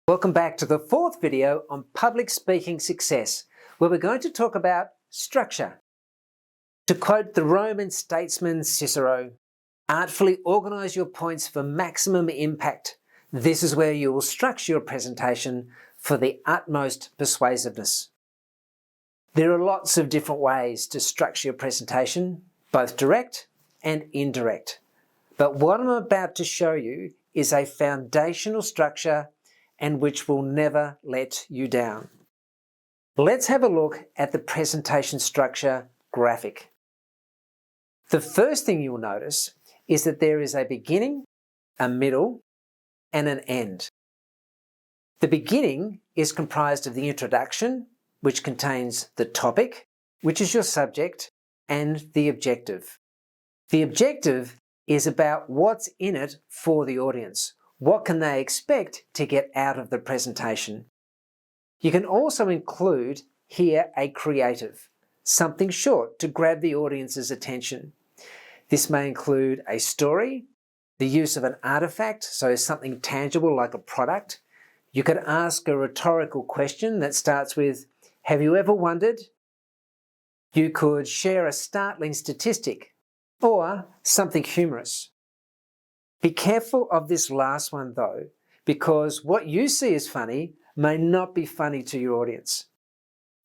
Welcome back to the fourth video on public speaking success, where we're going to talk about structure. To quote the Roman statesman Cicero, artfully organise your points for maximum impact. This is where you will structure your presentation for the utmost persuasiveness. There are lots of different ways to structure your presentation, both direct and indirect. But what I'm about to show you is a foundational structure and which will never let you down. Let's have a look at the presentation structure graphic. The first thing you'll notice is that there is a beginning, a middle, and an end. The beginning is comprised of the introduction, which contains the topic, which is your subject, and the objective. The objective is about what's in it for the audience. What can they expect to get out of the presentation? You can also include here a creative, something short to grab the audience's attention. This may include a story, the use of an artifact, so something tangible like a product. You could ask a rhetorical question that starts with, "Have you ever wondered?" You could share a startling statistic or something humorous. Be careful of this last one though, because what you see as funny may not be funny to your audience.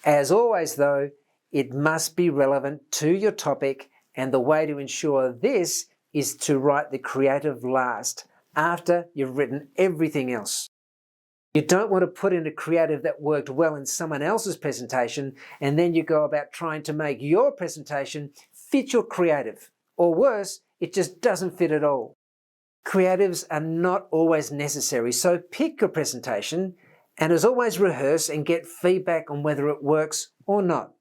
As always though, it must be relevant to your topic, and the way to ensure this is to write the creative last, after you've written everything else. You don't want to put in a creative that worked well in someone else's presentation, and then you go about trying to make your presentation fit your creative. Or worse, it just doesn't fit at all. Creatives are not always necessary, so pick your presentation and as always rehearse and get feedback on whether it works or not.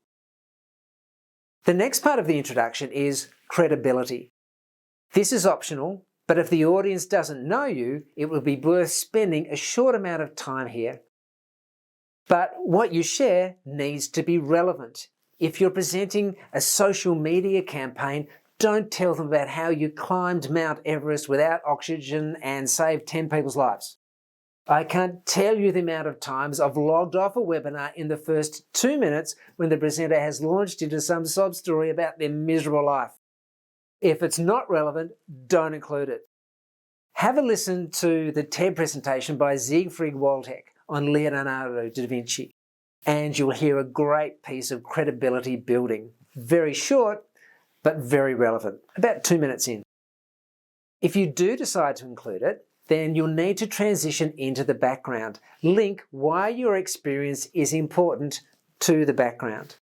The next part of the introduction is credibility. This is optional, but if the audience doesn't know you, it will be worth spending a short amount of time here. But what you share needs to be relevant. If you're presenting a social media campaign, don't tell them about how you climbed Mount Everest without oxygen and saved 10 people's lives. I can't tell you the amount of times I've logged off a webinar in the first 2 minutes when the presenter has launched into some sob story about their miserable life. If it's not relevant, don't include it. Have a listen to the TED presentation by Siegfried Waldeck on Leonardo da Vinci, and you'll hear a great piece of credibility building. Very short, but very relevant, about 2 minutes in. If you do decide to include it, then you'll need to transition into the background. Link why your experience is important to the background.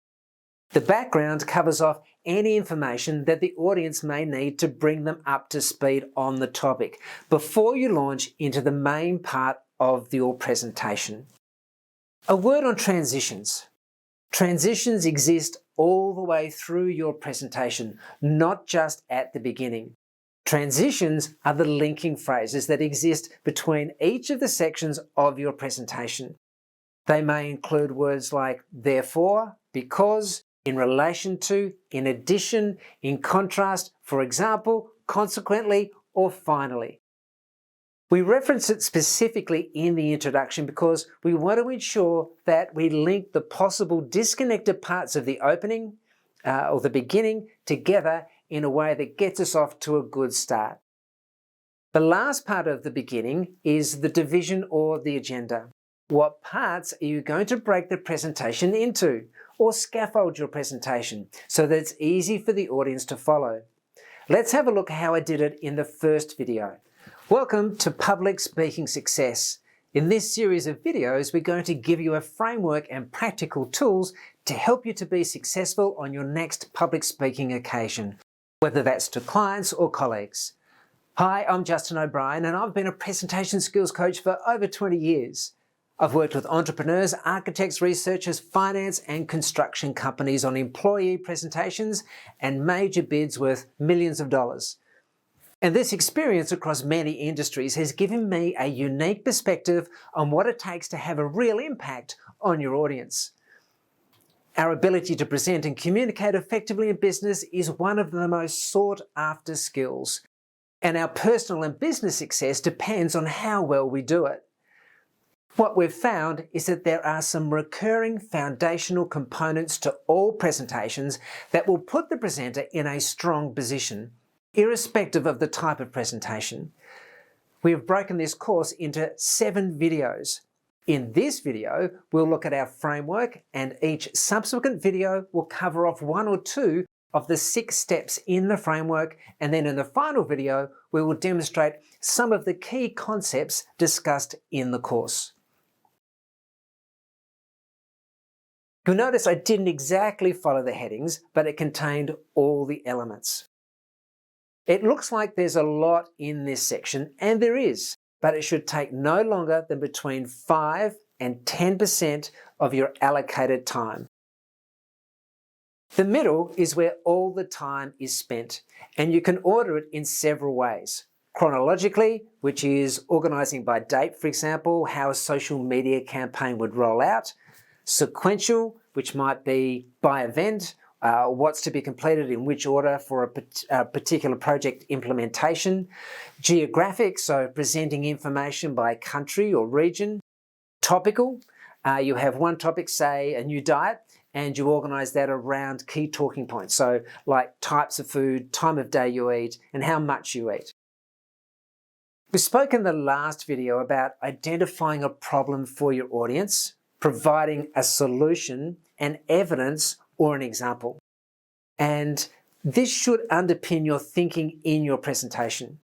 The background covers off any information that the audience may need to bring them up to speed on the topic before you launch into the main part of your presentation. A word on transitions. Transitions exist all the way through your presentation, not just at the beginning. Transitions are the linking phrases that exist between each of the sections of your presentation. They may include words like therefore, because, in relation to, in addition, in contrast, for example, consequently, or finally. We reference it specifically in the introduction because we want to ensure that we link the possible disconnected parts of the opening or the beginning together in a way that gets us off to a good start. The last part of the beginning is the division or the agenda. What parts are you going to break the presentation into or scaffold your presentation so that it's easy for the audience to follow? Let's have a look at how I did it in the first video. Welcome to Public Speaking Success. In this series of videos, we're going to give you a framework and practical tools to help you to be successful on your next public speaking occasion, whether that's to clients or colleagues. Hi, I'm Justin O'Brien, and I've been a presentation skills coach for over 20 years. I've worked with entrepreneurs, architects, researchers, finance and construction companies on employee presentations and major bids worth millions of dollars. And this experience across many industries has given me a unique perspective on what it takes to have a real impact on your audience. Our ability to present and communicate effectively in business is one of the most sought after skills, and our personal and business success depends on how well we do it. What we've found is that there are some recurring foundational components to all presentations that will put the presenter in a strong position, irrespective of the type of presentation. We have broken this course into 7 videos. In this video, we'll look at our framework, and each subsequent video will cover off 1 or 2 of the 6 steps in the framework, and then in the final video, we will demonstrate some of the key concepts discussed in the course. You'll notice I didn't exactly follow the headings, but it contained all the elements. It looks like there's a lot in this section, and there is, but it should take no longer than between 5 and 10% of your allocated time. The middle is where all the time is spent, and you can order it in several ways. Chronologically, which is organising by date, for example, how a social media campaign would roll out. Sequential, which might be by event, what's to be completed in which order for a particular project implementation. Geographic, so presenting information by country or region. Topical, you have one topic, say a new diet, and you organise that around key talking points, so like types of food, time of day you eat, and how much you eat. We spoke in the last video about identifying a problem for your audience, providing a solution, an evidence, or an example. And this should underpin your thinking in your presentation.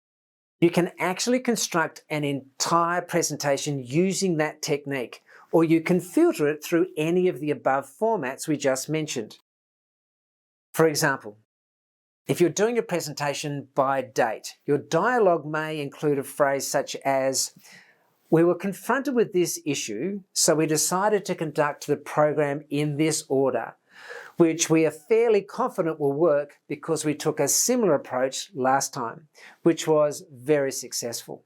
You can actually construct an entire presentation using that technique, or you can filter it through any of the above formats we just mentioned. For example, if you're doing a presentation by date, your dialogue may include a phrase such as, "We were confronted with this issue, so we decided to conduct the program in this order, which we are fairly confident will work because we took a similar approach last time, which was very successful."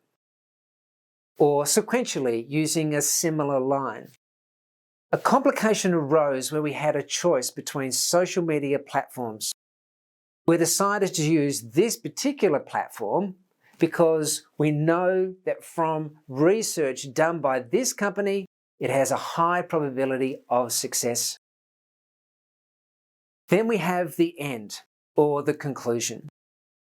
Or sequentially, using a similar line. "A complication arose where we had a choice between social media platforms. We decided to use this particular platform because we know that from research done by this company, it has a high probability of success." Then we have the end, or the conclusion.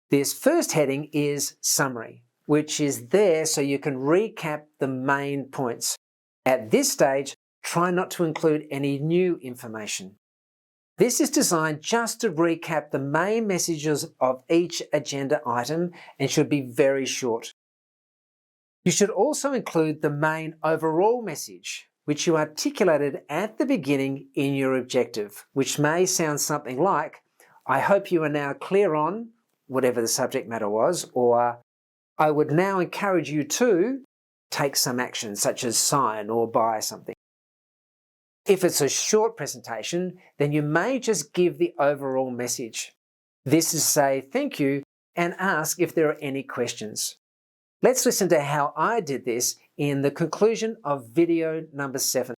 This first heading is summary, which is there so you can recap the main points. At this stage, try not to include any new information. This is designed just to recap the main messages of each agenda item and should be very short. You should also include the main overall message, which you articulated at the beginning in your objective, which may sound something like, "I hope you are now clear on," whatever the subject matter was, or "I would now encourage you to take some action, such as sign or buy something." If it's a short presentation, then you may just give the overall message. This is say thank you and ask if there are any questions. Let's listen to how I did this in the conclusion of video number 7.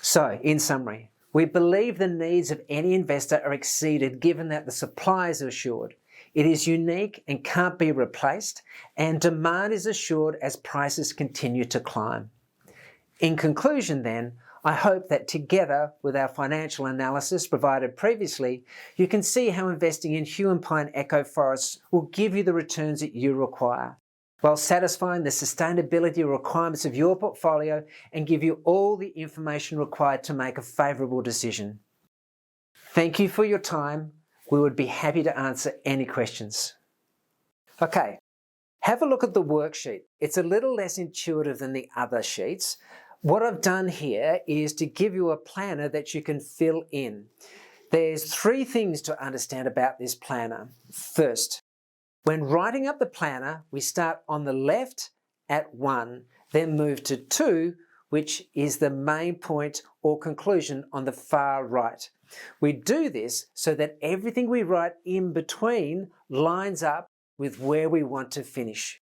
So, in summary, we believe the needs of any investor are exceeded given that the supply is assured. It is unique and can't be replaced, and demand is assured as prices continue to climb. In conclusion then, I hope that together with our financial analysis provided previously, you can see how investing in Huon Pine Eco Forests will give you the returns that you require, while satisfying the sustainability requirements of your portfolio and give you all the information required to make a favourable decision. Thank you for your time. We would be happy to answer any questions. Okay, have a look at the worksheet. It's a little less intuitive than the other sheets. What I've done here is to give you a planner that you can fill in. There's 3 things to understand about this planner. First, when writing up the planner, we start on the left at 1, then move to 2, which is the main point or conclusion on the far right. We do this so that everything we write in between lines up with where we want to finish.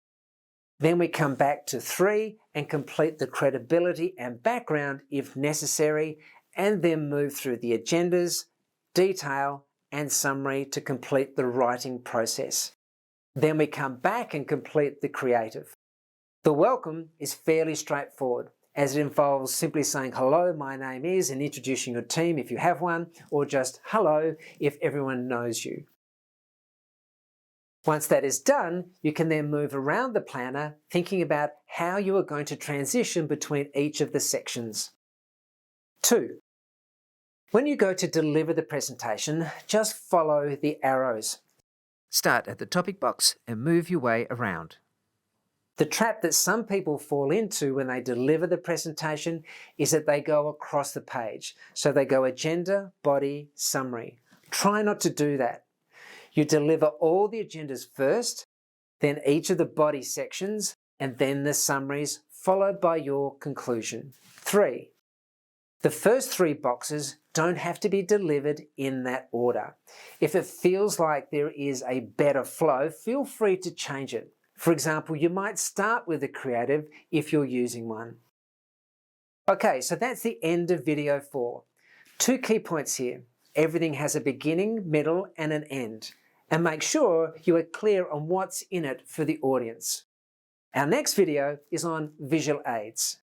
Then we come back to 3 and complete the credibility and background if necessary, and then move through the agendas, detail, and summary to complete the writing process. Then we come back and complete the creative. The welcome is fairly straightforward, as it involves simply saying hello, my name is, and introducing your team if you have one, or just hello if everyone knows you. Once that is done, you can then move around the planner thinking about how you are going to transition between each of the sections. 2. When you go to deliver the presentation, just follow the arrows. Start at the topic box and move your way around. The trap that some people fall into when they deliver the presentation is that they go across the page. So they go agenda, body, summary. Try not to do that. You deliver all the agendas first, then each of the body sections, and then the summaries, followed by your conclusion. 3. The first 3 boxes don't have to be delivered in that order. If it feels like there is a better flow, feel free to change it. For example, you might start with a creative if you're using one. Okay, so that's the end of video 4. 2 key points here. Everything has a beginning, middle, and an end. And make sure you are clear on what's in it for the audience. Our next video is on visual aids.